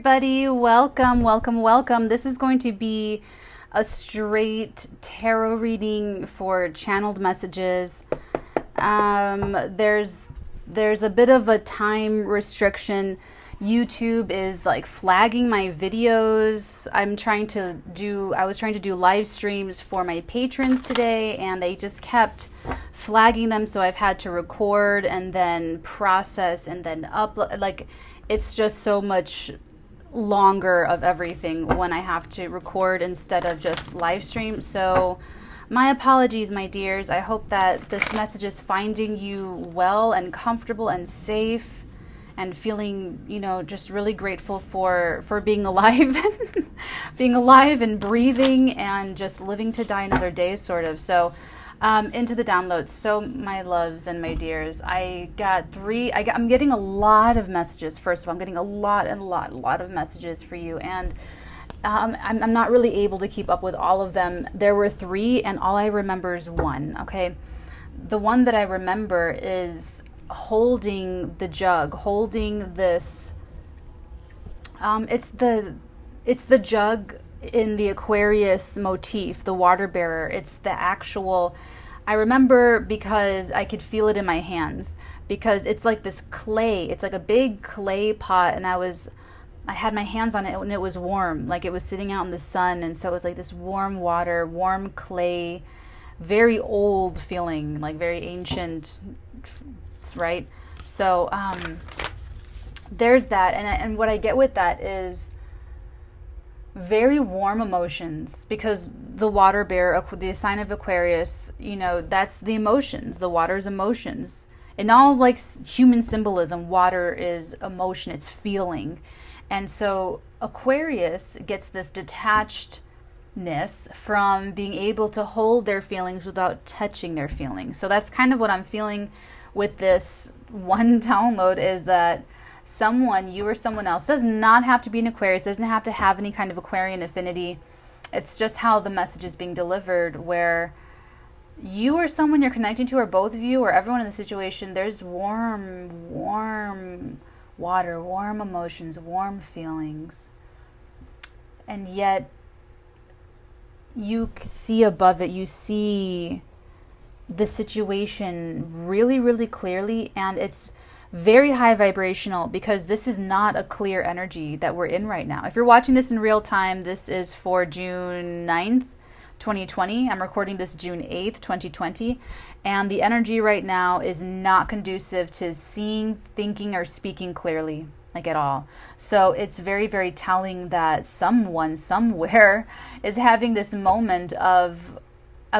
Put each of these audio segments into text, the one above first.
everybody. Welcome, welcome, welcome. This is going to be a straight tarot reading for channeled messages. There's a bit of a time restriction. YouTube is like flagging my videos. I was trying to do live streams for my patrons today, and they just kept flagging them, so I've had to record and then process and then upload. Like, it's just so much longer of everything when I have to record instead of just live stream. So my apologies, my dears. I hope that this message is finding you well and comfortable and safe and feeling, just really grateful for being alive, being alive and breathing and just living to die another day, sort of. So into the downloads. So my loves and my dears, I'm getting a lot of messages. First of all, I'm getting a lot of messages for you. And I'm not really able to keep up with all of them. There were 3 and all I remember is 1. Okay. The one that I remember is holding the jug, holding this, it's the jug in the Aquarius motif, the water bearer. It's the actual, I remember because I could feel it in my hands, because it's like this clay, it's like a big clay pot, and I had my hands on it and it was warm, like it was sitting out in the sun, and so it was like this warm water, warm clay, very old feeling, like very ancient, right? So there's that, and what I get with that is very warm emotions, because the water bearer, the sign of Aquarius, that's the emotions, the water's emotions. In all like human symbolism, water is emotion, it's feeling. And so Aquarius gets this detachedness from being able to hold their feelings without touching their feelings. So that's kind of what I'm feeling with this one download, is that you or someone else does not have to be an Aquarius, doesn't have to have any kind of Aquarian affinity. It's just how the message is being delivered, where you or someone you're connecting to, or both of you, or everyone in the situation, there's warm water, warm emotions, warm feelings. And yet you see above it, you see the situation really, really clearly, and it's very high vibrational, because this is not a clear energy that we're in right now. If you're watching this in real time, this is for June 9th, 2020. I'm recording this June 8th, 2020. And the energy right now is not conducive to seeing, thinking, or speaking clearly, like at all. So it's very, very telling that someone somewhere is having this moment of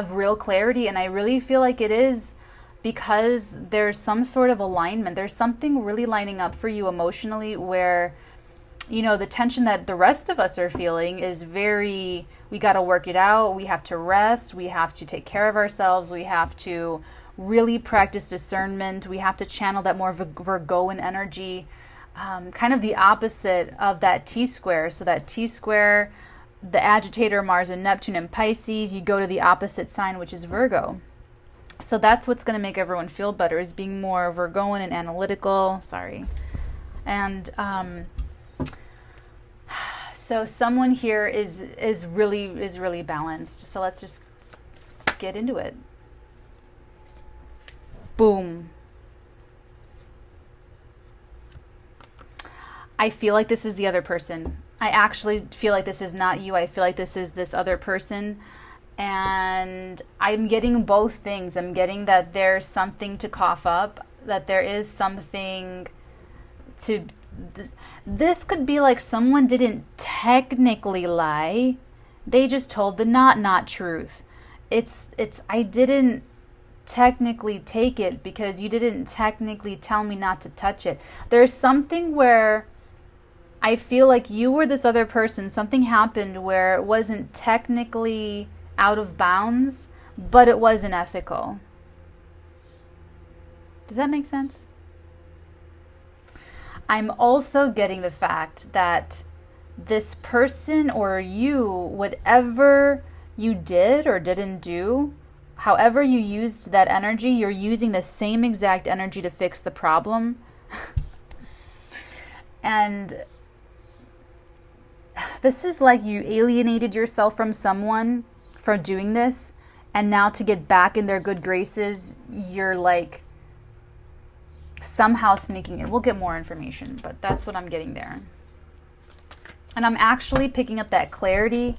real clarity. And I really feel like it is because there's some sort of alignment. There's something really lining up for you emotionally, where, the tension that the rest of us are feeling is we got to work it out. We have to rest. We have to take care of ourselves. We have to really practice discernment. We have to channel that more Virgoan energy, kind of the opposite of that T-square. So that T-square, the agitator, Mars and Neptune and Pisces, you go to the opposite sign, which is Virgo. So that's what's going to make everyone feel better, is being more Virgoan and analytical. Sorry. And so someone here is really balanced. So let's just get into it. Boom. I feel like this is the other person. I actually feel like this is not you. I feel like this is this other person. And I'm getting both things. I'm getting that there's something to cough up, that there is something to... This could be like someone didn't technically lie. They just told the not truth. It's I didn't technically take it because you didn't technically tell me not to touch it. There's something where I feel like you or this other person, something happened where it wasn't technically out of bounds, but it wasn't ethical. Does that make sense? I'm also getting the fact that this person or you, whatever you did or didn't do, however you used that energy, you're using the same exact energy to fix the problem. And This is like you alienated yourself from someone for doing this, and now to get back in their good graces, you're like somehow sneaking in. We'll get more information, but that's what I'm getting there. And I'm actually picking up that clarity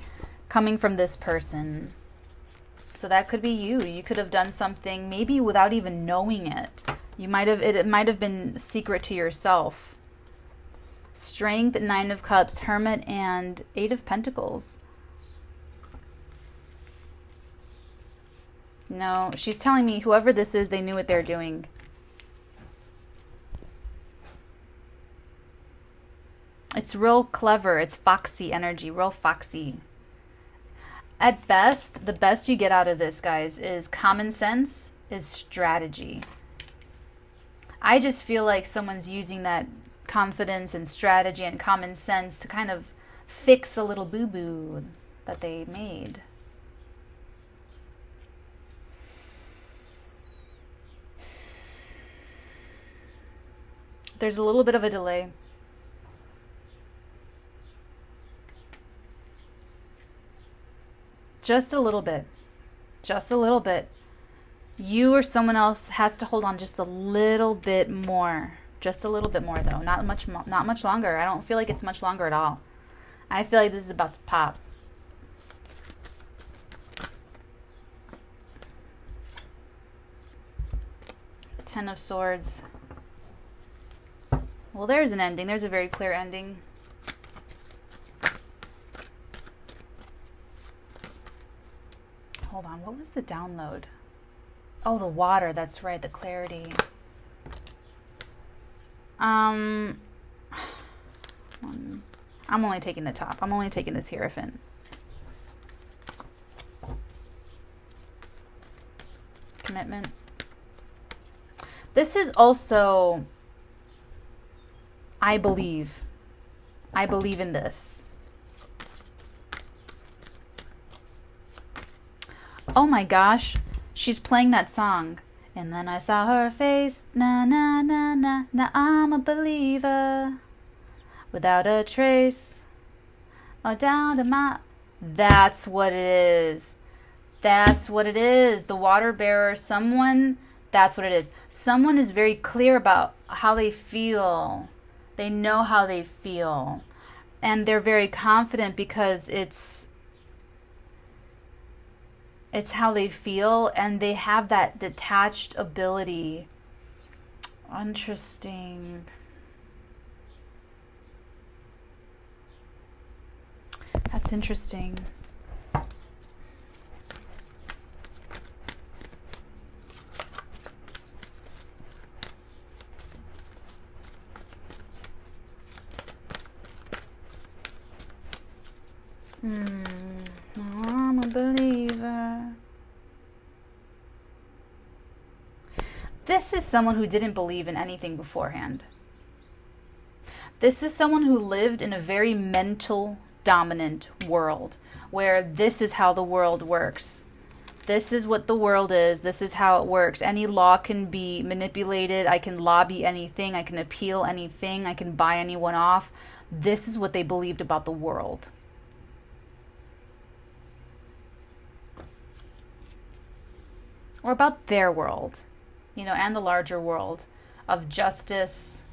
coming from this person. So that could be you. You could have done something maybe without even knowing it. You might have, it might have been secret to yourself. Strength, 9 of Cups, Hermit, and 8 of Pentacles. No, she's telling me whoever this is, they knew what they're doing. It's real clever. It's foxy energy, real foxy. At best, the best you get out of this, guys, is common sense, is strategy. I just feel like someone's using that confidence and strategy and common sense to kind of fix a little boo-boo that they made. There's a little bit of a delay. Just a little bit. Just a little bit. You or someone else has to hold on just a little bit more. Just a little bit more, though. Not much longer. I don't feel like it's much longer at all. I feel like this is about to pop. Ten of Swords. Well, there's an ending. There's a very clear ending. Hold on, what was the download? Oh, the water, that's right, the clarity. I'm only taking the top. I'm only taking this Hierophant. Commitment. This is also, I believe in this. Oh my gosh, she's playing that song. And then I saw her face, na na na na, now I'm a believer. Without a trace, or down to my... That's what it is. That's what it is. The water bearer, someone, that's what it is. Someone is very clear about how they feel. They know how they feel. And they're very confident because it's how they feel, and they have that detached ability. Interesting. That's interesting. I'm a believer. This is someone who didn't believe in anything beforehand. This is someone who lived in a very mental dominant world where this is how the world works. This is what the world is. This is how it works. Any law can be manipulated. I can lobby anything. I can appeal anything. I can buy anyone off. This is what they believed about the world. Or about their world, you know, and the larger world of justice.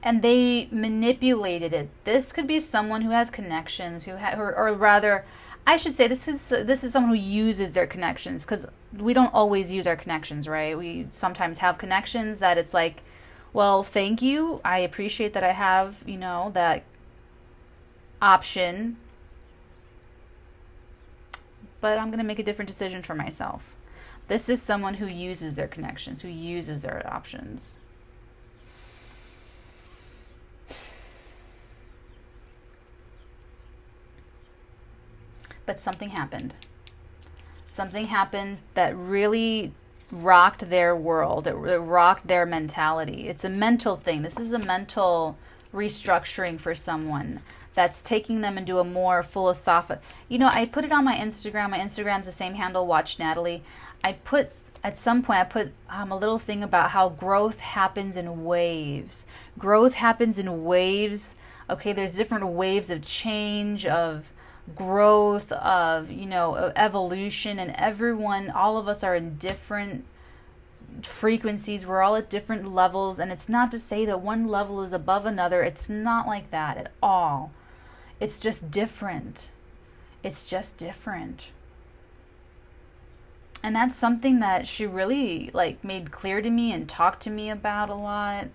And they manipulated it. This could be someone who has connections, or rather, I should say this is someone who uses their connections, because we don't always use our connections, right? We sometimes have connections that it's like, well, thank you. I appreciate that I have, you know, that option, but I'm going to make a different decision for myself. This is someone who uses their connections, who uses their options. But something happened. Something happened that really rocked their world. It rocked their mentality. It's a mental thing. This is a mental restructuring for someone that's taking them into a more philosophical... You know, I put it on my Instagram. My Instagram's the same handle, Watch Natalie. At some point, I put a little thing about how growth happens in waves. Growth happens in waves Okay, there's different waves of change, of growth, of, of evolution, and everyone, all of us are in different frequencies. We're all at different levels, and it's not to say that one level is above another. It's not like that at all. It's just different. It's just different. And that's something that she really like made clear to me and talked to me about a lot.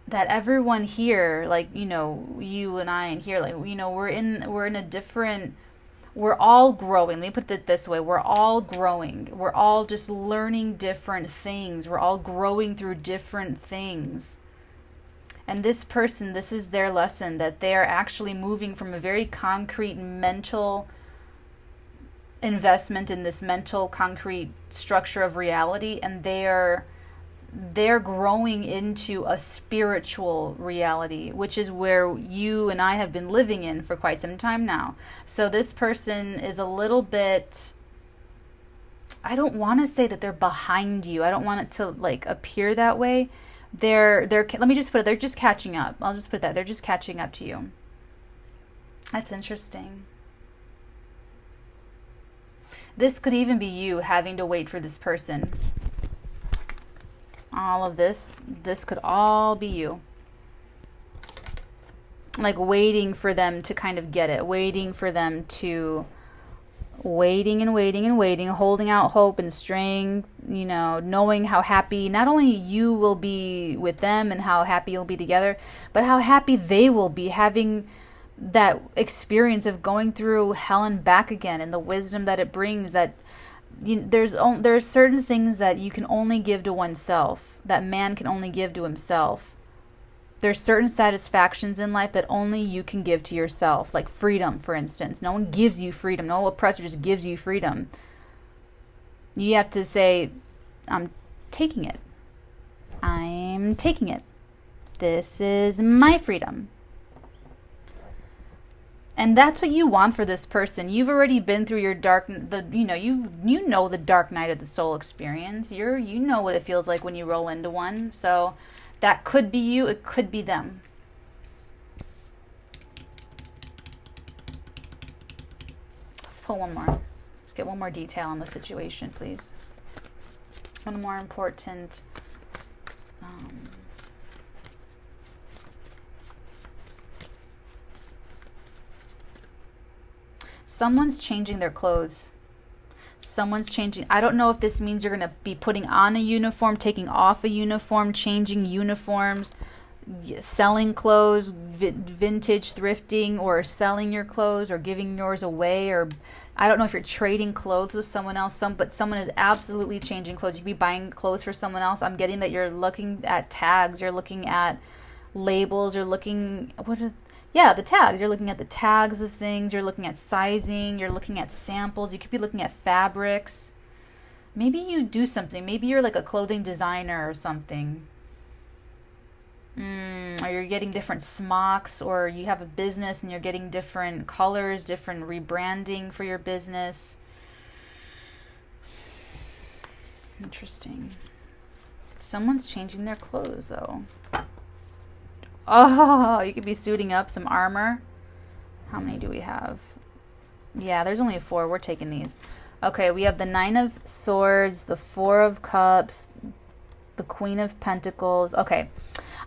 That everyone here, like, you and I and here, like, we're in a different, we're all growing. Let me put it this way. We're all growing. We're all just learning different things. We're all growing through different things. And this person, this is their lesson, that they are actually moving from a very concrete mental investment in this mental concrete structure of reality, and they're growing into a spiritual reality, which is where you and I have been living in for quite some time now. So this person is a little bit, I don't want to say that they're behind you. I don't want it to like appear that way. They're let me just put it, they're just catching up. I'll just put that. They're just catching up to you. That's interesting. This could even be you having to wait for this person. All of this could all be you. Like waiting for them to kind of get it, waiting for them to, waiting and waiting and waiting, holding out hope and straying, knowing how happy not only you will be with them and how happy you'll be together, but how happy they will be having that experience of going through hell and back again, and the wisdom that it brings. That there's certain things that you can only give to oneself, that man can only give to himself. There's certain satisfactions in life that only you can give to yourself, like freedom, for instance. No one gives you freedom. No oppressor just gives you freedom. You have to say, I'm taking it. I'm taking it. This is my freedom. And that's what you want for this person. You've already been through your you know the dark night of the soul experience. You know what it feels like when you roll into one. So that could be you, it could be them. Let's pull one more. Let's get one more detail on the situation, please. One more important someone's changing their clothes. Someone's changing. I don't know if this means you're going to be putting on a uniform, taking off a uniform, changing uniforms, selling clothes, vintage thrifting, or selling your clothes or giving yours away. Or I don't know if you're trading clothes with someone else, but someone is absolutely changing clothes. You could be buying clothes for someone else. I'm getting that you're looking at tags, you're looking at labels, you're looking, the tags. You're looking at the tags of things. You're looking at sizing. You're looking at samples. You could be looking at fabrics. Maybe you do something. Maybe you're like a clothing designer or something. Or you're getting different smocks, or you have a business and you're getting different colors, different rebranding for your business. Interesting. Someone's changing their clothes, though. Oh, you could be suiting up some armor. How many do we have? Yeah, there's only 4. We're taking these. Okay, we have the 9 of Swords, the 4 of Cups, the Queen of Pentacles. Okay,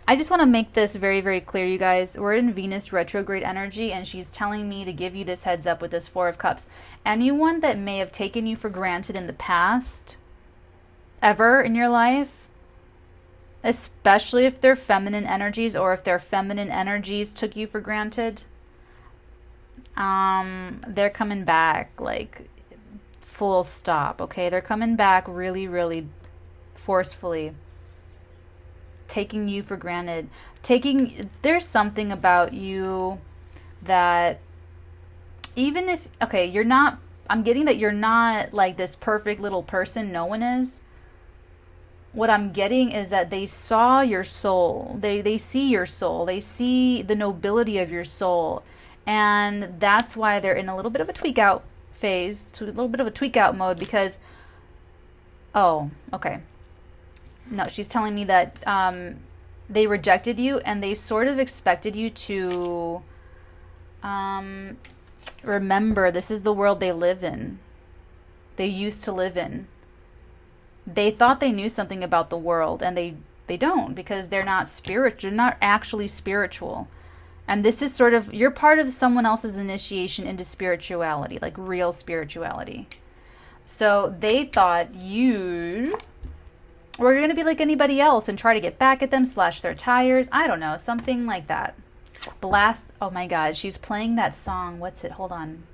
I just want to make this very, very clear, you guys. We're in Venus retrograde energy, and she's telling me to give you this heads up with this 4 of Cups. Anyone that may have taken you for granted in the past, ever in your life, especially if they're feminine energies, or if their feminine energies took you for granted, they're coming back, like, full stop, okay? They're coming back really, really forcefully, taking you for granted. There's something about you that, even if, okay, you're not, I'm getting that you're not like this perfect little person, no one is. What I'm getting is that they saw your soul. They see your soul. They see the nobility of your soul. And that's why they're in a little bit of a tweak out phase, a little bit of a tweak out mode, because, oh, okay. No, she's telling me that they rejected you, and they sort of expected you to remember this is the world they live in. They used to live in. They thought they knew something about the world, and they don't, because they're not spiritual. They're not actually spiritual. And this is sort of, you're part of someone else's initiation into spirituality, like real spirituality. So they thought you were going to be like anybody else and try to get back at them, slash their tires. I don't know, something like that. Blast. Oh my God, she's playing that song. What's it? Hold on.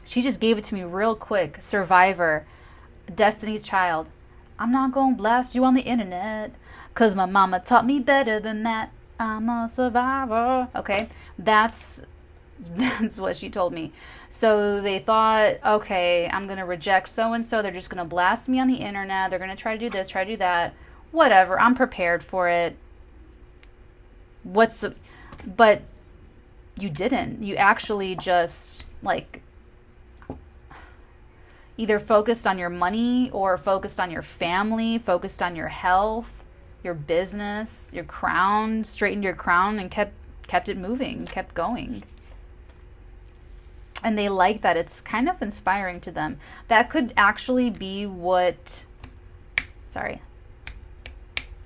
She just gave it to me real quick. Survivor. Destiny's Child. I'm not going to blast you on the internet, 'cause my mama taught me better than that. I'm a survivor. Okay, that's what she told me. So they thought, okay, I'm going to reject so-and-so. They're just going to blast me on the internet. They're going to try to do this, try to do that. Whatever, I'm prepared for it. But you didn't. You actually just, like, either focused on your money or focused on your family, focused on your health, your business, your crown, straightened your crown and kept it moving, kept going. And they like that. It's kind of inspiring to them. That could actually be what... Sorry.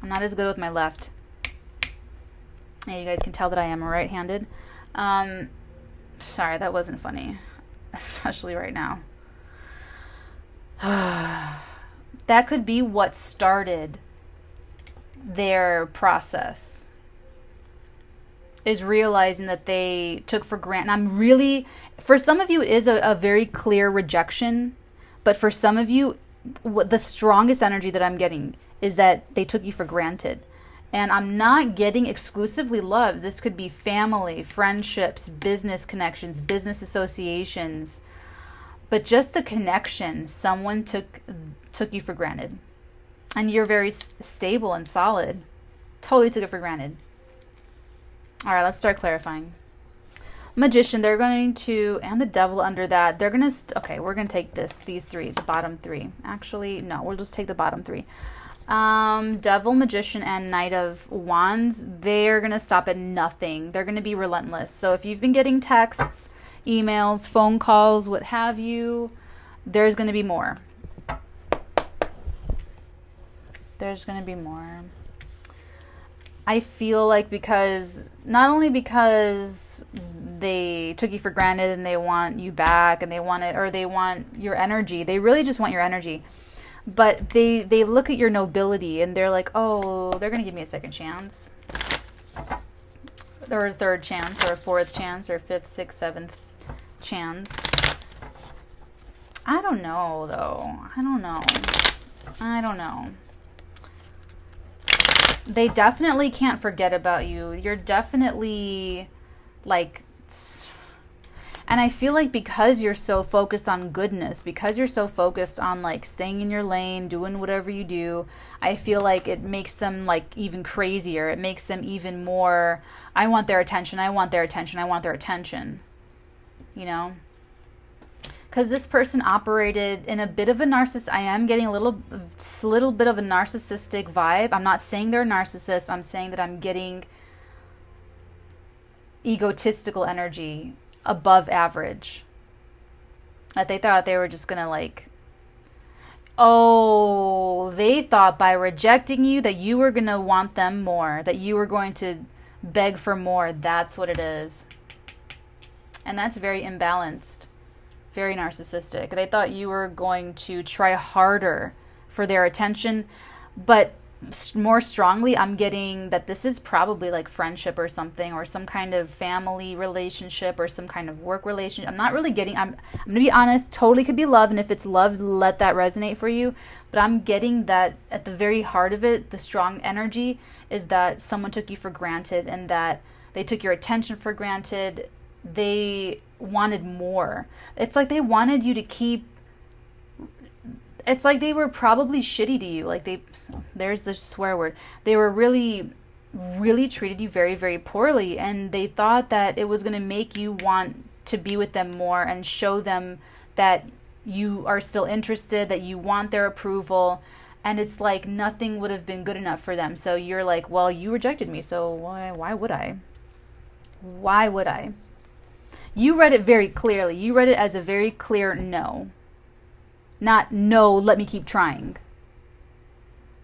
I'm not as good with my left. Yeah, you guys can tell that I am right-handed. Sorry, that wasn't funny. Especially right now. That could be what started their process, is realizing that they took for granted. For some of you, it is a very clear rejection, but for some of you, the strongest energy that I'm getting is that they took you for granted. And I'm not getting exclusively love. This could be family, friendships, business connections, business associations, but just the connection. Someone took you for granted. And you're very stable and solid. Totally took it for granted. All right, let's start clarifying. Magician, they're going to, and the devil under that, they're going to, okay, we're going to take these three, the bottom three. Actually, no, we'll just take the bottom three. Devil, Magician, and Knight of Wands, they're going to stop at nothing. They're going to be relentless. So if you've been getting texts, emails, phone calls, what have you, there's going to be more. There's going to be more. I feel like not only because they took you for granted and they want you back and they want your energy. They really just want your energy. But they look at your nobility and they're like, oh, they're going to give me a second chance. Or a third chance, or a fourth chance, or fifth, sixth, seventh chance. I don't know, though. I don't know. They definitely can't forget about you. You're definitely, like... And I feel like because you're so focused on goodness, because you're so focused on, like, staying in your lane, doing whatever you do, I feel like it makes them, like, even crazier. It makes them even more, I want their attention, I want their attention, I want their attention. You know? Because this person operated in a bit of a I am getting a little bit of a narcissistic vibe. I'm not saying they're a narcissist. I'm saying that I'm getting egotistical energy above average. That they thought they were just going to, like... Oh, they thought by rejecting you that you were going to want them more. That you were going to beg for more. That's what it is. And that's very imbalanced. Very narcissistic. They thought you were going to try harder for their attention, but more strongly, I'm getting that this is probably like friendship or something, or some kind of family relationship, or some kind of work relationship. I'm not really getting, I'm going to be honest, totally could be love, and if it's love, let that resonate for you, but I'm getting that at the very heart of it, the strong energy is that someone took you for granted, and that they took your attention for granted. They wanted more. It's like they wanted you to keep... It's like they were probably shitty to you. Like there's the swear word. They were really, really treated you very, very poorly. And they thought that it was going to make you want to be with them more and show them that you are still interested, that you want their approval. And it's like nothing would have been good enough for them. So you're like, well, you rejected me, so why would I? Why would I? You read it very clearly. You read it as a very clear no. Not no, let me keep trying.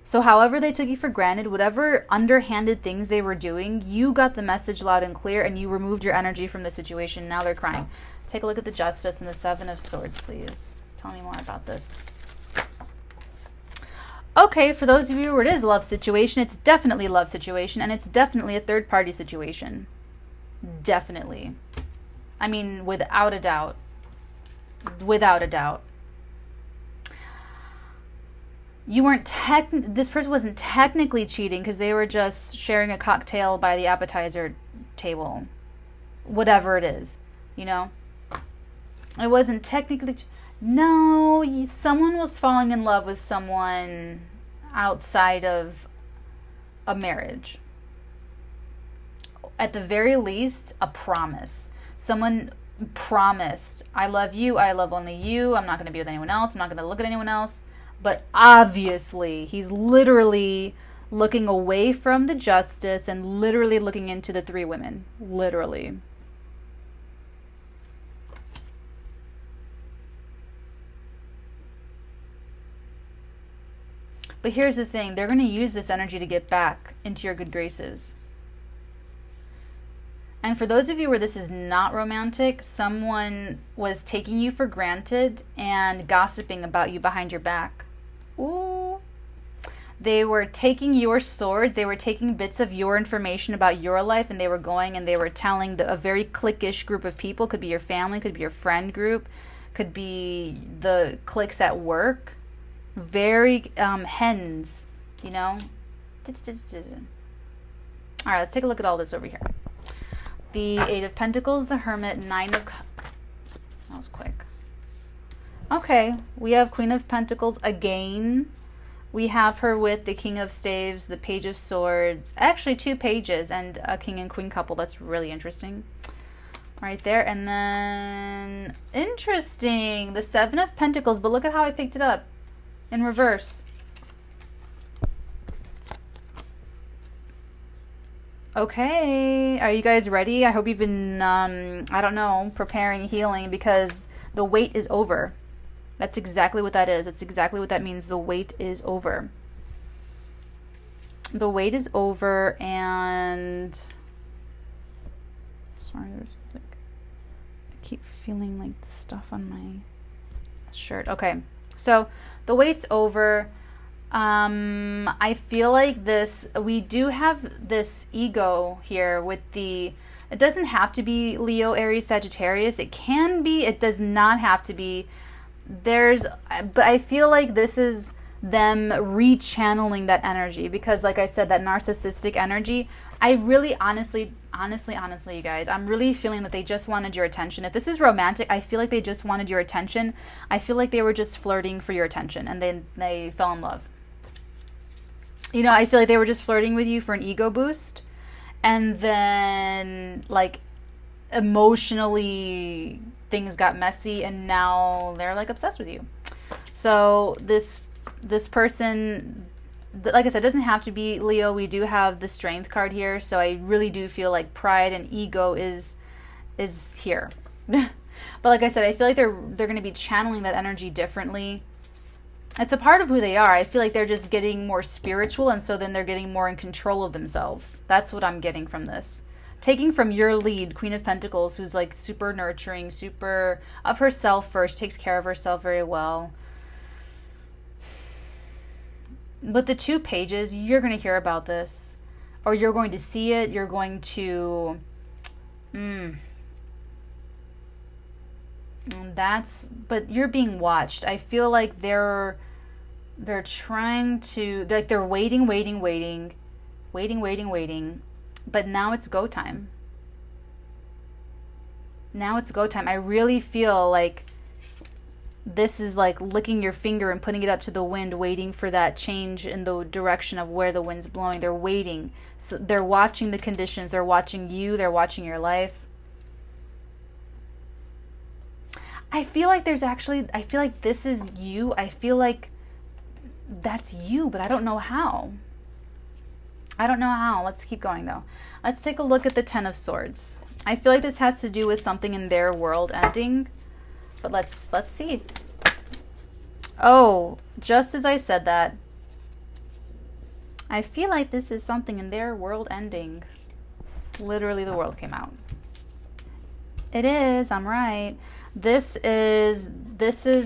So however they took you for granted, whatever underhanded things they were doing, you got the message loud and clear and you removed your energy from the situation. Now they're crying. Take a look at the Justice and the Seven of Swords, please. Tell me more about this. Okay, for those of you where it is a love situation, it's definitely a love situation, and it's definitely a third-party situation. Definitely. I mean, without a doubt. Without a doubt. You weren't this person wasn't technically cheating because they were just sharing a cocktail by the appetizer table. Whatever it is, you know? It wasn't technically... No, someone was falling in love with someone outside of a marriage. At the very least, a promise. Someone promised, I love you, I love only you, I'm not going to be with anyone else, I'm not going to look at anyone else. But obviously, he's literally looking away from the Justice and literally looking into the three women. Literally. But here's the thing, they're going to use this energy to get back into your good graces. And for those of you where this is not romantic, someone was taking you for granted and gossiping about you behind your back. Ooh. They were taking your swords, they were taking bits of your information about your life, and they were going and they were telling a very cliquish group of people. Could be your family, could be your friend group, could be the cliques at work. Very hens, you know. All right, let's take a look at all this over here. The Eight of Pentacles, the Hermit, Nine of... That was quick. Okay, we have Queen of Pentacles again. We have her with the King of Staves, the Page of Swords. Actually, 2 pages and a King and Queen couple. That's really interesting. Right there. And then... Interesting. The Seven of Pentacles. But look at how I picked it up. In reverse. Okay, are you guys ready? I hope you've been, I don't know, preparing, healing, because the wait is over. That's exactly what that is. That's exactly what that means. The wait is over. The wait is over, and... Sorry, there's like... I keep feeling like the stuff on my shirt. Okay, so... The wait's over. I feel like we do have this ego here with it doesn't have to be Leo, Aries, Sagittarius. It can be, it does not have to be. But I feel like this is them rechanneling that energy because like I said, that narcissistic energy, I really honestly, you guys, I'm really feeling that they just wanted your attention. If this is romantic, I feel like they just wanted your attention. I feel like they were just flirting for your attention and then they fell in love. You know, I feel like they were just flirting with you for an ego boost. And then, like, emotionally, things got messy and now they're, like, obsessed with you. So this person... Like I said, it doesn't have to be Leo. We do have the Strength card here, so I really do feel like pride and ego is here. But like I said, I feel like they're going to be channeling that energy differently. It's a part of who they are. I feel like they're just getting more spiritual, and so then they're getting more in control of themselves. That's what I'm getting from this. Taking from your lead, Queen of Pentacles, who's like super nurturing, super of herself first, takes care of herself very well. But the 2 pages, you're going to hear about this. Or you're going to see it. You're going to... But you're being watched. I feel like they're trying to... Like they're waiting. But now it's go time. Now it's go time. I really feel like... This is like licking your finger and putting it up to the wind, waiting for that change in the direction of where the wind's blowing. They're waiting. So they're watching the conditions. They're watching you. They're watching your life. I feel like I feel like this is you. I feel like that's you, but I don't know how. I don't know how. Let's keep going though. Let's take a look at the Ten of Swords. I feel like this has to do with something in their world ending, but let's see. Oh, just as I said that, I feel like this is something in their world ending. Literally, the world came out. It is, I'm right. This is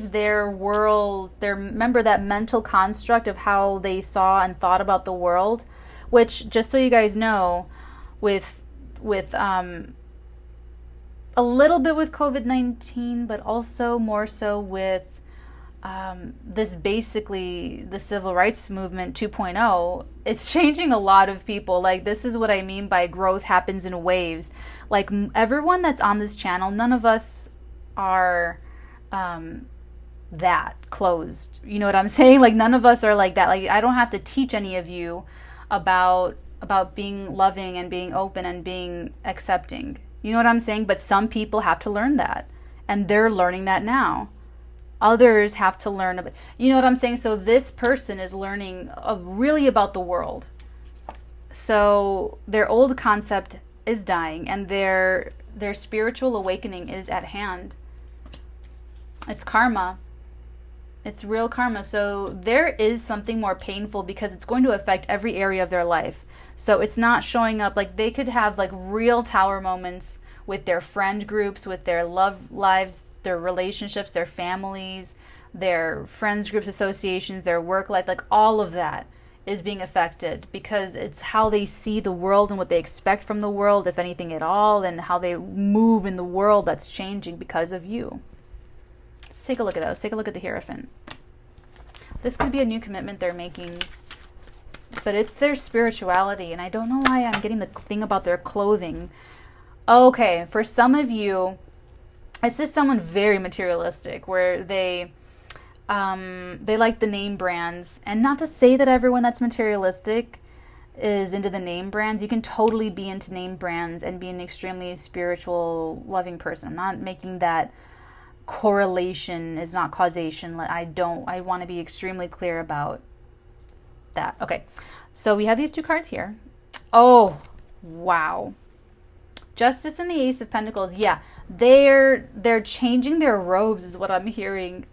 their world, remember that mental construct of how they saw and thought about the world, which, just so you guys know, with a little bit with COVID-19, but also more so with this, basically the civil rights movement 2.0, it's changing a lot of people. Like, this is what I mean by growth happens in waves. Like, everyone that's on this channel, none of us are that closed. You know what I'm saying? Like, none of us are like that. Like, I don't have to teach any of you about being loving and being open and being accepting. You know what I'm saying? But some people have to learn that, and they're learning that now. Others have to learn about, you know what I'm saying? So this person is learning really about the world. So their old concept is dying, and their spiritual awakening is at hand. It's karma. It's real karma. So there is something more painful because it's going to affect every area of their life. So it's not showing up, like they could have like real tower moments with their friend groups, with their love lives, their relationships, their families, their friends groups, associations, their work life, like all of that is being affected because it's how they see the world and what they expect from the world, if anything at all, and how they move in the world that's changing because of you. Let's take a look at that. Let's take a look at the Hierophant. This could be a new commitment they're making, but it's their spirituality, and I don't know why I'm getting the thing about their clothing. Okay, for some of you, it's just someone very materialistic, where they like the name brands. And not to say that everyone that's materialistic is into the name brands. You can totally be into name brands and be an extremely spiritual, loving person. I'm not making that correlation is not causation. I want to be extremely clear about that. Okay, so we have these two cards here. Oh, wow. Justice and the Ace of Pentacles. Yeah, they're changing their robes is what I'm hearing.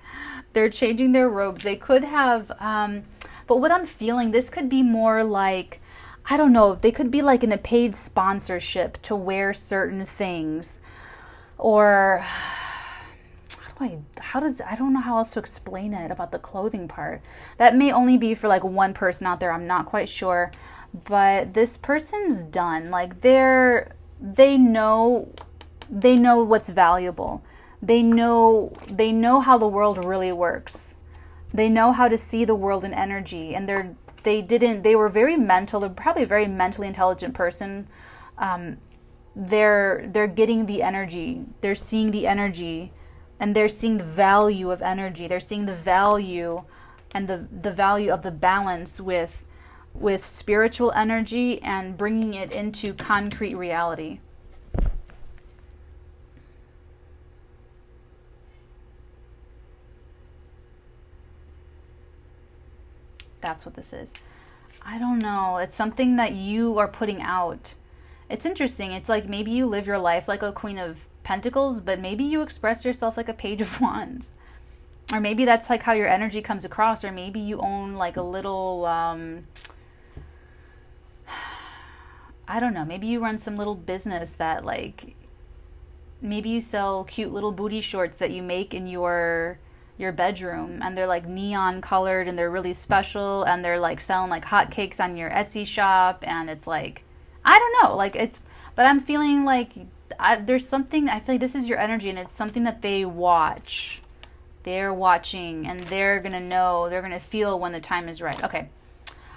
They're changing their robes. They could have, but what I'm feeling, this could be more like, I don't know, they could be like in a paid sponsorship to wear certain things. Or, I don't know how else to explain it about the clothing part. That may only be for like one person out there. I'm not quite sure. But this person's done. Like they know what's valuable. They know how the world really works. They know how to see the world in energy, and they were very mental. They're probably a very mentally intelligent person. They're getting the energy. They're seeing the energy, and they're seeing the value of energy. They're seeing the value and the value of the balance with spiritual energy and bringing it into concrete reality. That's what this is. I don't know. It's something that you are putting out. It's interesting. It's like maybe you live your life like a Queen of Pentacles, but maybe you express yourself like a Page of Wands. Or maybe that's like how your energy comes across. Or maybe you own like a little, I don't know. Maybe you run some little business that like, maybe you sell cute little booty shorts that you make in your bedroom, and they're like neon colored and they're really special, and they're like selling like hotcakes on your Etsy shop, and it's like, I don't know, like it's, but I'm feeling like there's something, I feel like this is your energy, and it's something that they watch. They're watching, and they're gonna know, they're gonna feel when the time is right. Okay.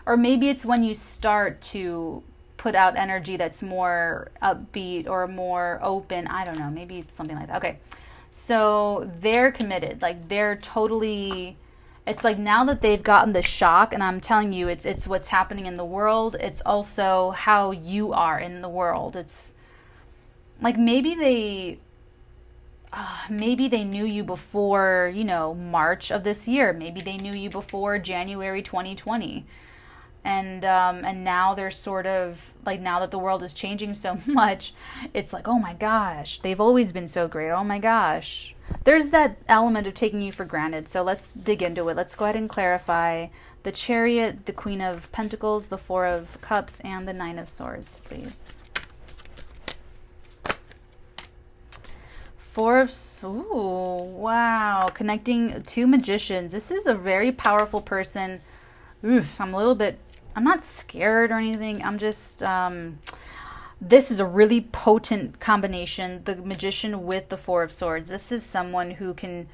Or maybe it's when you start to put out energy that's more upbeat or more open. I don't know, maybe it's something like that. Okay. So they're committed, like they're totally, it's like now that they've gotten the shock, and I'm telling you, it's what's happening in the world. It's also how you are in the world. It's like maybe maybe they knew you before, you know, March of this year. Maybe they knew you before January 2020. And now they're sort of like, now that the world is changing so much, it's like, oh my gosh, they've always been so great. Oh my gosh. There's that element of taking you for granted. So let's dig into it. Let's go ahead and clarify the Chariot, the Queen of Pentacles, the Four of Cups, and the Nine of Swords, please. Ooh, wow. Connecting two magicians. This is a very powerful person. Oof, I'm not scared or anything. I'm just, this is a really potent combination. The Magician with the Four of Swords. This is someone who can,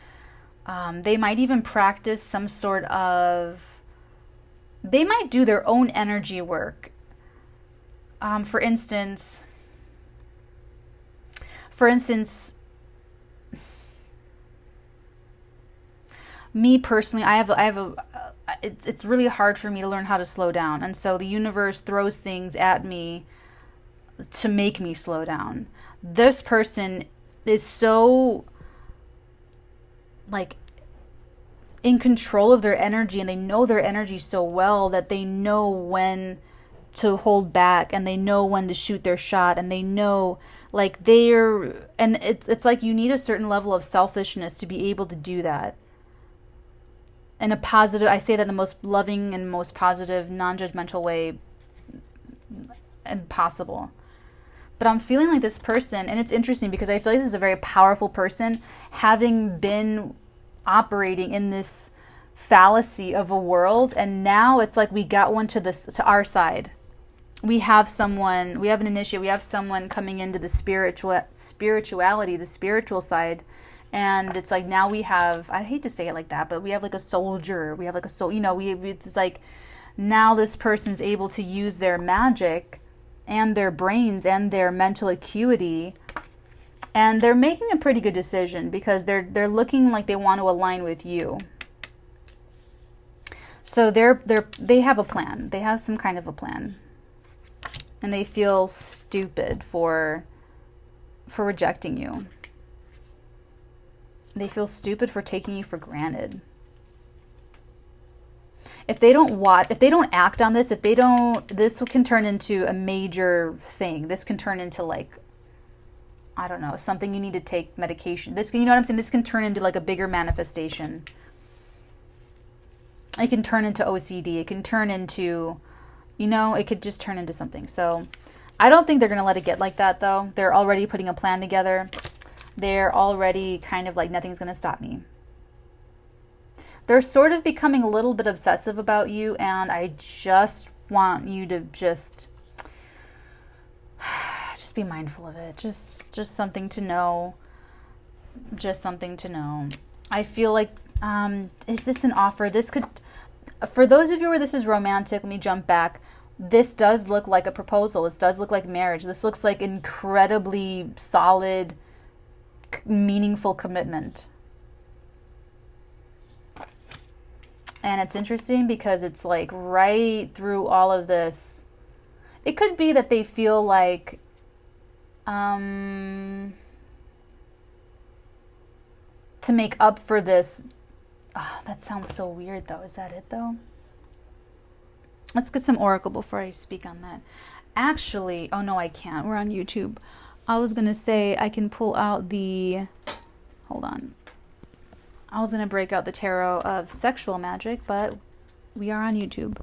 they might even practice some sort of, they might do their own energy work. For instance, me personally, it's really hard for me to learn how to slow down. And so the universe throws things at me to make me slow down. This person is so, like, in control of their energy, and they know their energy so well that they know when to hold back, and they know when to shoot their shot, and they know, like, and it's like you need a certain level of selfishness to be able to do that. In a positive, I say that in the most loving and most positive, non-judgmental way possible. But I'm feeling like this person, and it's interesting because I feel like this is a very powerful person, having been operating in this fallacy of a world, and now it's like we got one to our side. We have someone, we have an initiate, we have someone coming into the spirituality, the spiritual side. And it's like now we have, I hate to say it like that, but we have like a soldier. We have like a soul, you know, it's like now this person's able to use their magic and their brains and their mental acuity. And they're making a pretty good decision because they're looking like they want to align with you. So they have a plan. They have some kind of a plan. And they feel stupid for rejecting you. They feel stupid for taking you for granted. If they don't act on this, this can turn into a major thing. This can turn into, like, I don't know, something you need to take medication. You know what I'm saying? This can turn into like a bigger manifestation. It can turn into OCD. It can turn into, you know, it could just turn into something. So I don't think they're going to let it get like that, though. They're already putting a plan together. They're already kind of like, nothing's going to stop me. They're sort of becoming a little bit obsessive about you, and I just want you to just be mindful of it. Just something to know. Just something to know. I feel like, is this an offer? This could, for those of you where this is romantic, let me jump back. This does look like a proposal. This does look like marriage. This looks like incredibly solid, meaningful commitment. And it's interesting because it's like right through all of this, it could be that they feel like to make up for this. Oh, that sounds so weird though. Is that it though? Let's get some oracle before I speak on that. Actually, oh no, I can't. We're on YouTube. I was going to say I can pull out the, hold on. I was going to break out the tarot of sexual magic, but we are on YouTube.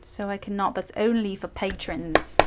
So I cannot. That's only for patrons.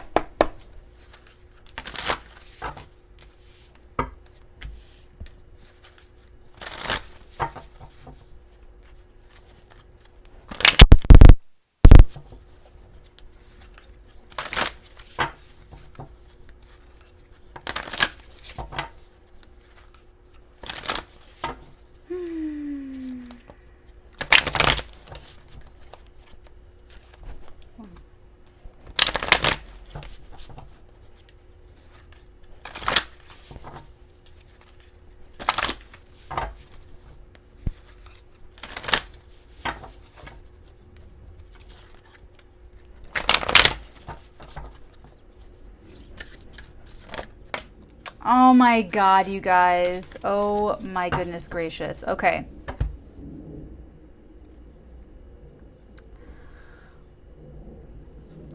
Oh my God, you guys. Oh my goodness gracious. Okay.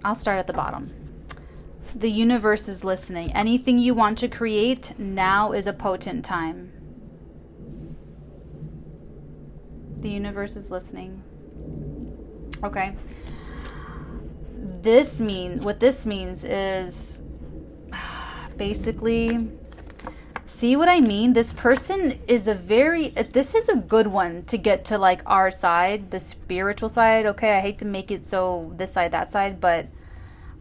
I'll start at the bottom. The universe is listening. Anything you want to create, now is a potent time. The universe is listening. Okay. What this means is basically, see what I mean? This person is this is a good one to get to like our side, the spiritual side. Okay, I hate to make it so this side, that side, but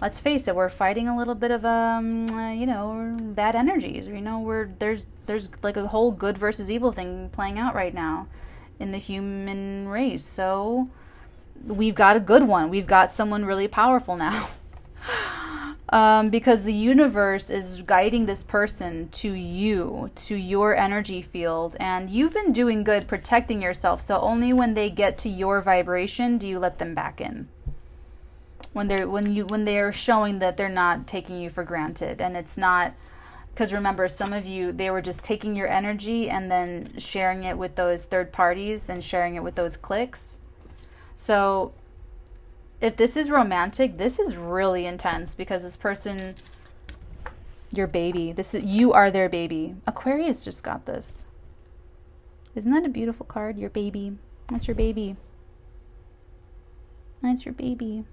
let's face it, we're fighting a little bit of bad energies. There's like a whole good versus evil thing playing out right now in the human race. So we've got a good one. We've got someone really powerful now. Because the universe is guiding this person to you, to your energy field, and you've been doing good protecting yourself. So only when they get to your vibration do you let them back in. When they're showing that they're not taking you for granted, and it's not, because remember, some of you, they were just taking your energy and then sharing it with those third parties and sharing it with those cliques. So if this is romantic, this is really intense, because this person, your baby, you are their baby. Aquarius just got this. Isn't that a beautiful card? Your baby. That's your baby. That's your baby.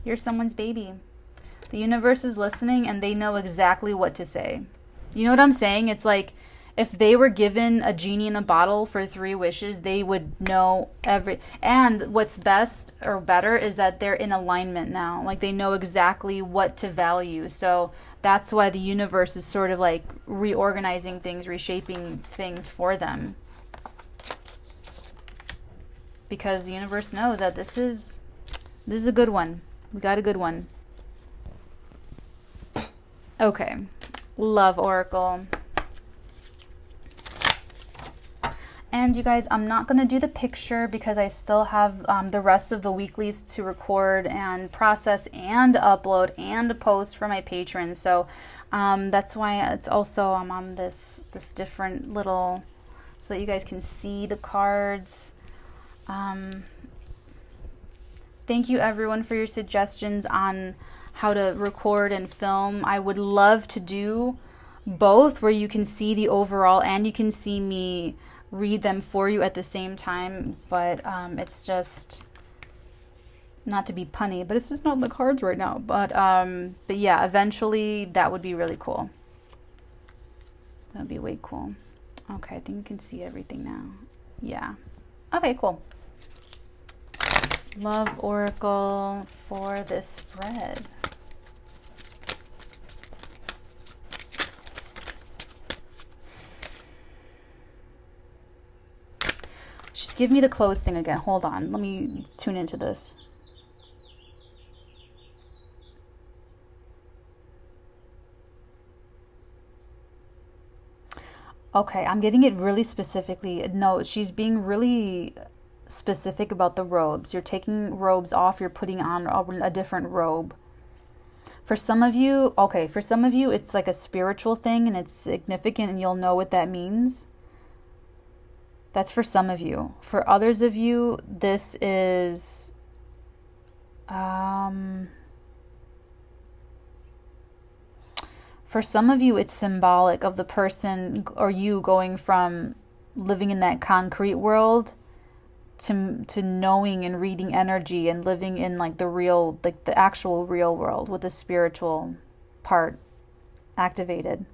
You're someone's baby. The universe is listening, and they know exactly what to say. You know what I'm saying? It's like if they were given a genie in a bottle for 3 wishes, they would know and what's best or better is that they're in alignment now. Like they know exactly what to value. So that's why the universe is sort of like reorganizing things, reshaping things for them. Because the universe knows that this is a good one. We got a good one. Okay. Love Oracle. And you guys, I'm not going to do the picture because I still have the rest of the weeklies to record and process and upload and post for my patrons. So that's why it's also, I'm on this different little, so that you guys can see the cards. Thank you everyone for your suggestions on how to record and film. I would love to do both, where you can see the overall and you can see me read them for you at the same time, but it's just, not to be punny, but it's just not in the cards right now. But yeah, eventually that would be really cool. That would be way cool. Okay, I think you can see everything now. Yeah. Okay, cool. Love Oracle for this spread. Just give me the close thing again. Hold on. Let me tune into this. Okay, I'm getting it really specifically. No, she's being really specific about the robes. You're taking robes off, you're putting on a different robe. For some of you, it's like a spiritual thing and it's significant and you'll know what that means. That's for some of you. For others of you, this is for some of you, it's symbolic of the person or you going from living in that concrete world to knowing and reading energy and living in like the real, like the actual real world with the spiritual part activated.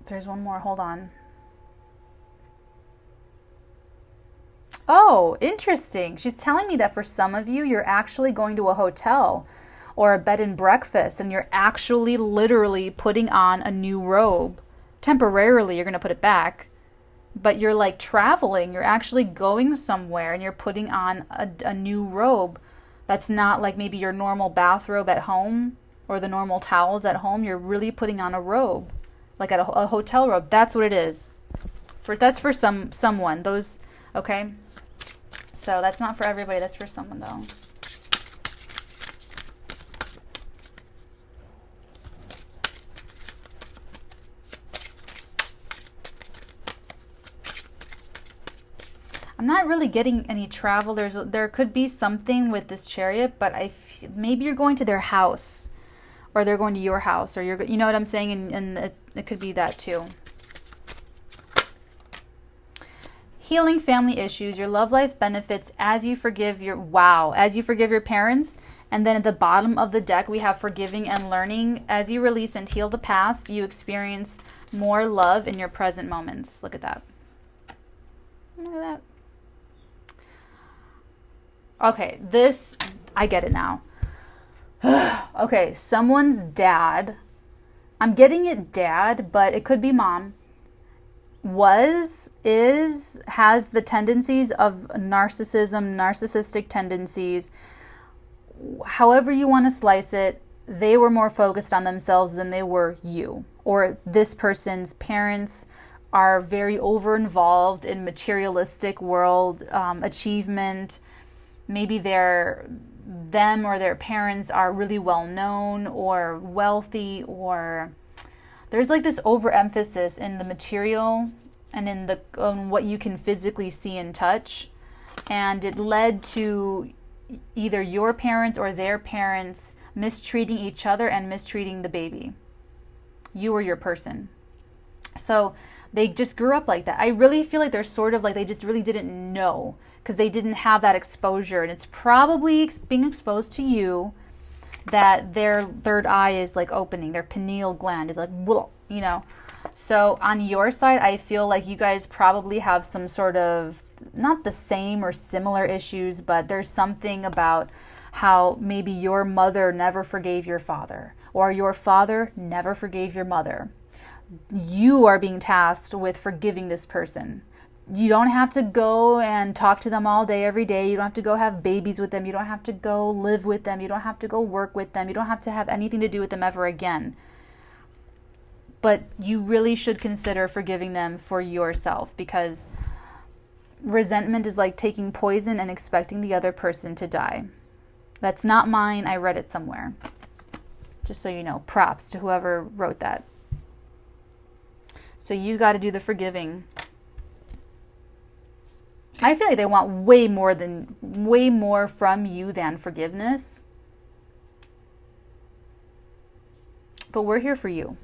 There's one more, hold on. Oh, interesting. She's telling me that for some of you, you're actually going to a hotel or a bed and breakfast and you're actually literally putting on a new robe. Temporarily, you're going to put it back, but you're like traveling. You're actually going somewhere and you're putting on a new robe. That's not like maybe your normal bathrobe at home or the normal towels at home. You're really putting on a robe, like at a hotel robe. That's what it is. That's for someone. Those, okay? So that's not for everybody. That's for someone though. I'm not really getting any travel. There could be something with this Chariot, but maybe you're going to their house, or they're going to your house, or you know what I'm saying, and it could be that too. Healing family issues, your love life benefits as you forgive as you forgive your parents. And then at the bottom of the deck, we have forgiving and learning. As you release and heal the past, you experience more love in your present moments. Look at that. Look at that. Okay, I get it now. Okay, someone's dad, I'm getting it dad, but it could be mom, has the tendencies of narcissistic tendencies. However you want to slice it, they were more focused on themselves than they were you. Or this person's parents are very over-involved in materialistic world, achievement. Maybe them or their parents are really well-known or wealthy, or there's like this overemphasis in the material and on what you can physically see and touch. And it led to either your parents or their parents mistreating each other and mistreating the baby, you or your person. So they just grew up like that. I really feel like they're sort of like they just really didn't know, because they didn't have that exposure. And it's probably being exposed to you that their third eye is like opening, their pineal gland is like, you know. So on your side, I feel like you guys probably have some sort of, not the same or similar issues, but there's something about how maybe your mother never forgave your father, or your father never forgave your mother. You are being tasked with forgiving this person. You don't have to go and talk to them all day, every day. You don't have to go have babies with them. You don't have to go live with them. You don't have to go work with them. You don't have to have anything to do with them ever again. But you really should consider forgiving them for yourself, because resentment is like taking poison and expecting the other person to die. That's not mine. I read it somewhere. Just so you know, props to whoever wrote that. So you got to do the forgiving. I feel like they want way more from you than forgiveness. But we're here for you.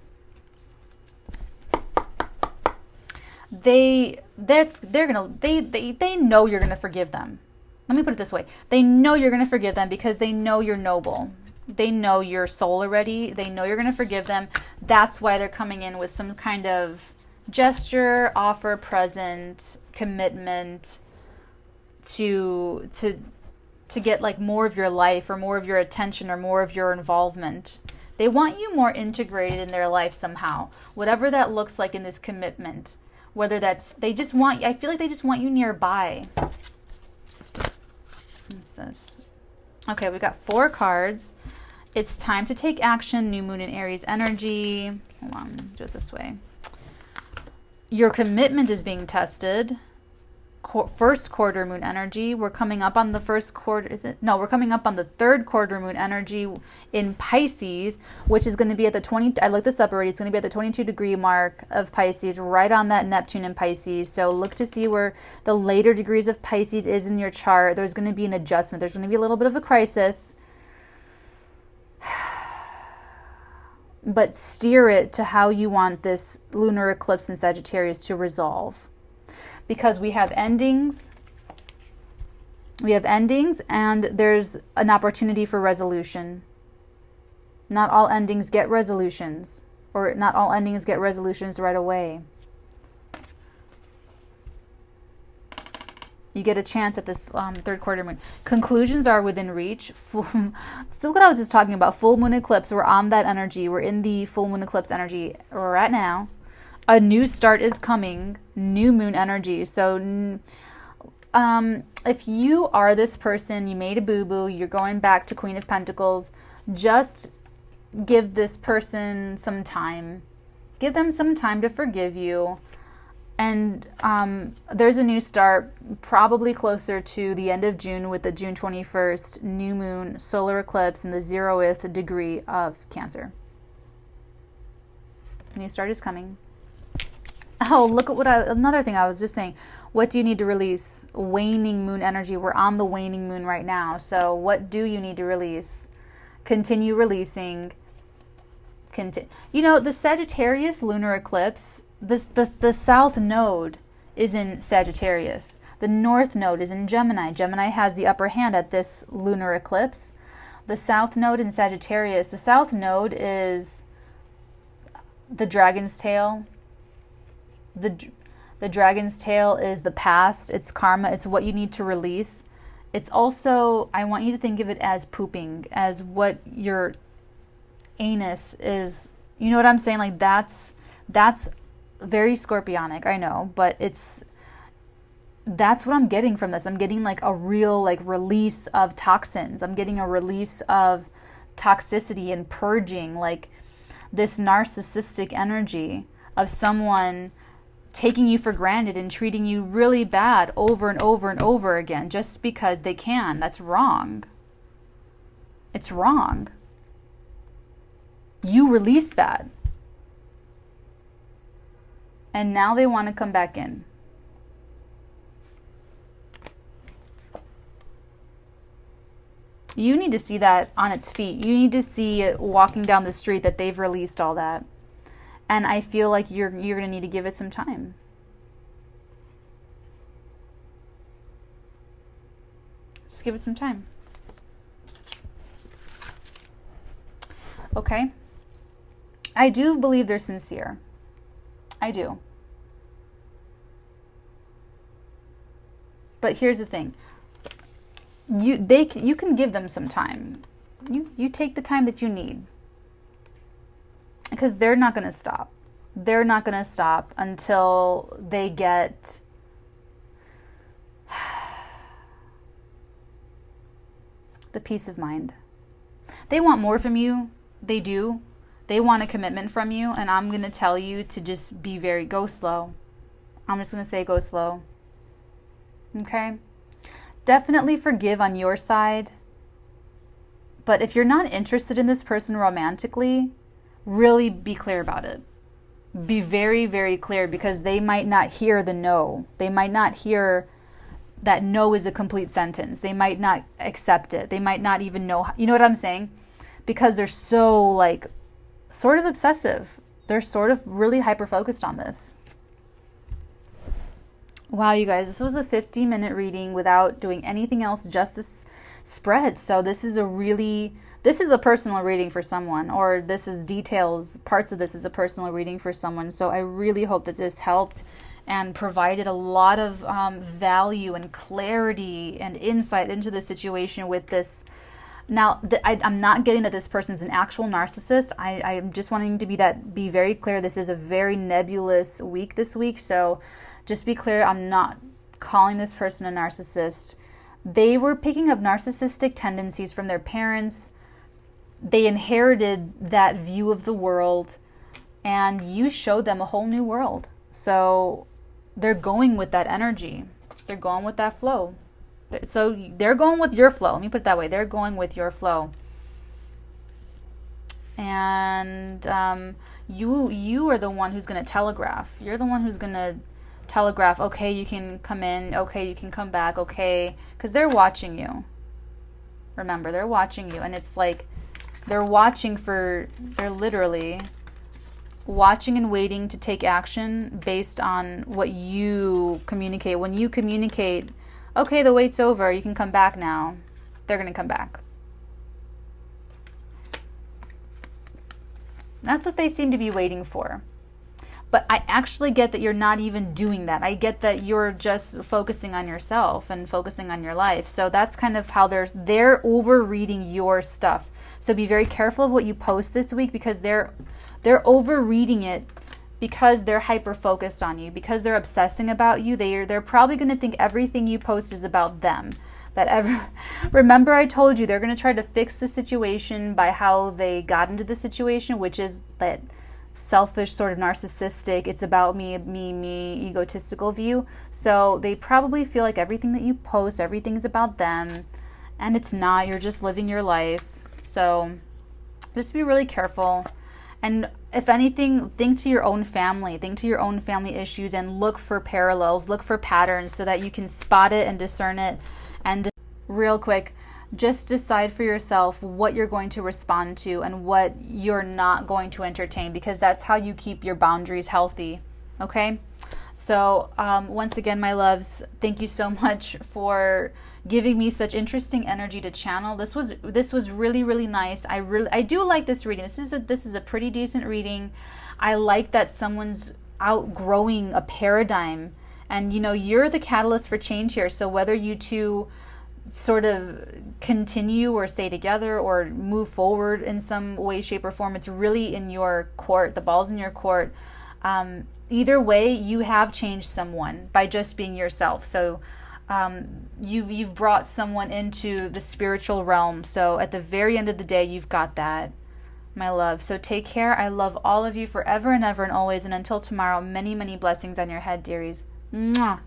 They know you're gonna forgive them. Let me put it this way. They know you're gonna forgive them because they know you're noble. They know your soul already. They know you're gonna forgive them. That's why they're coming in with some kind of gesture, offer, present, commitment to get like more of your life, or more of your attention, or more of your involvement. They want you more integrated in their life somehow, whatever that looks like in this commitment. Whether that's, I feel like they just want you nearby. What's this? Okay, we got 4 cards. It's time to take action. New moon in Aries energy. Hold on, do it this way. Your commitment is being tested. First quarter moon energy. We're coming up on the first quarter. We're coming up on the third quarter moon energy in Pisces, which is going to be at the 20. I looked this up already. It's going to be at the 22 degree mark of Pisces, right on that Neptune in Pisces. So look to see where the later degrees of Pisces is in your chart. There's going to be an adjustment. There's going to be a little bit of a crisis. But steer it to how you want this lunar eclipse in Sagittarius to resolve. Because we have endings. And there's an opportunity for resolution. Not all endings get resolutions, or not all endings get resolutions right away. You get a chance at this third quarter moon. Conclusions are within reach. Still what I was just talking about, full moon eclipse. We're on that energy. We're in the full moon eclipse energy right now. A new start is coming. New moon energy. So if you are this person, you made a boo-boo, you're going back to Queen of Pentacles, just give this person some time. Give them some time to forgive you. And there's a new start, probably closer to the end of June, with the June 21st new moon solar eclipse in the 0th degree of Cancer. New start is coming. Oh, look at another thing I was just saying. What do you need to release? Waning moon energy. We're on the waning moon right now. So what do you need to release? Continue releasing. You know, the Sagittarius lunar eclipse, the south node is in Sagittarius. The north node is in Gemini. Gemini has the upper hand at this lunar eclipse. The south node in Sagittarius. The south node is the dragon's tail. The dragon's tail is the past, it's karma, it's what you need to release. It's also, I want you to think of it as pooping, as what your anus is. You know what I'm saying? Like that's very scorpionic, I know, but that's what I'm getting from this. I'm getting like a real like release of toxins. I'm getting a release of toxicity and purging, like this narcissistic energy of someone taking you for granted and treating you really bad over and over and over again just because they can. That's wrong. It's wrong. You released that. And now they want to come back in. You need to see that on its feet. You need to see it walking down the street that they've released all that. And I feel like you're going to need to give it some time. Just give it some time. Okay? I do believe they're sincere. I do. But here's the thing. You can give them some time. You take the time that you need. Because they're not going to stop. They're not going to stop until they get the peace of mind. They want more from you. They do. They want a commitment from you. And I'm going to tell you to just go slow. I'm just going to say go slow. Okay? Definitely forgive on your side. But if you're not interested in this person romantically, really be clear about it. Be very, very clear, because they might not hear the no. They might not hear that no is a complete sentence. They might not accept it. They might not even know. You know what I'm saying? Because they're so like sort of obsessive. They're sort of really hyper-focused on this. Wow, you guys, this was a 50-minute reading without doing anything else, just this spread. So this is a personal reading for someone, or parts of this is a personal reading for someone. So I really hope that this helped and provided a lot of value and clarity and insight into the situation with this. Now, I'm not getting that this person's an actual narcissist. I'm just wanting to be very clear. This is a very nebulous week this week. So just be clear, I'm not calling this person a narcissist. They were picking up narcissistic tendencies from their parents. They inherited that view of the world, and you showed them a whole new world. So they're going with that energy. They're going with that flow. So they're going with your flow. Let me put it that way. They're going with your flow. And you are the one who's going to telegraph. You're the one who's going to telegraph, okay, you can come in. Okay, you can come back. Okay. Because they're watching you. Remember, they're watching you. And it's like, they're literally watching and waiting to take action based on what you communicate. When you communicate, okay, the wait's over, you can come back now, they're going to come back. That's what they seem to be waiting for. But I actually get that you're not even doing that. I get that you're just focusing on yourself and focusing on your life. So that's kind of how they're overreading your stuff. So be very careful of what you post this week, because they're overreading it, because they're hyper focused on you, because they're obsessing about you. They're probably going to think everything you post is about them. Remember I told you they're going to try to fix the situation by how they got into the situation, which is that selfish, sort of narcissistic, it's about me, egotistical view. So they probably feel like everything that you post, everything's about them, and it's not. You're just living your life. So just be really careful. And if anything, think to your own family, think to your own family issues and look for parallels, look for patterns so that you can spot it and discern it. And real quick, just decide for yourself what you're going to respond to and what you're not going to entertain, because that's how you keep your boundaries healthy. Okay? So once again, my loves, thank you so much for giving me such interesting energy to channel. This was really, really nice. I do like this reading. This is a pretty decent reading. I like that someone's outgrowing a paradigm, and you're the catalyst for change here. So whether you two sort of continue or stay together or move forward in some way, shape, or form, it's really in your court. The ball's in your court. Either way, you have changed someone by just being yourself. So you've brought someone into the spiritual realm. So at the very end of the day, you've got that, my love. So take care. I love all of you forever and ever and always. And until tomorrow, many, many blessings on your head, dearies. Mwah.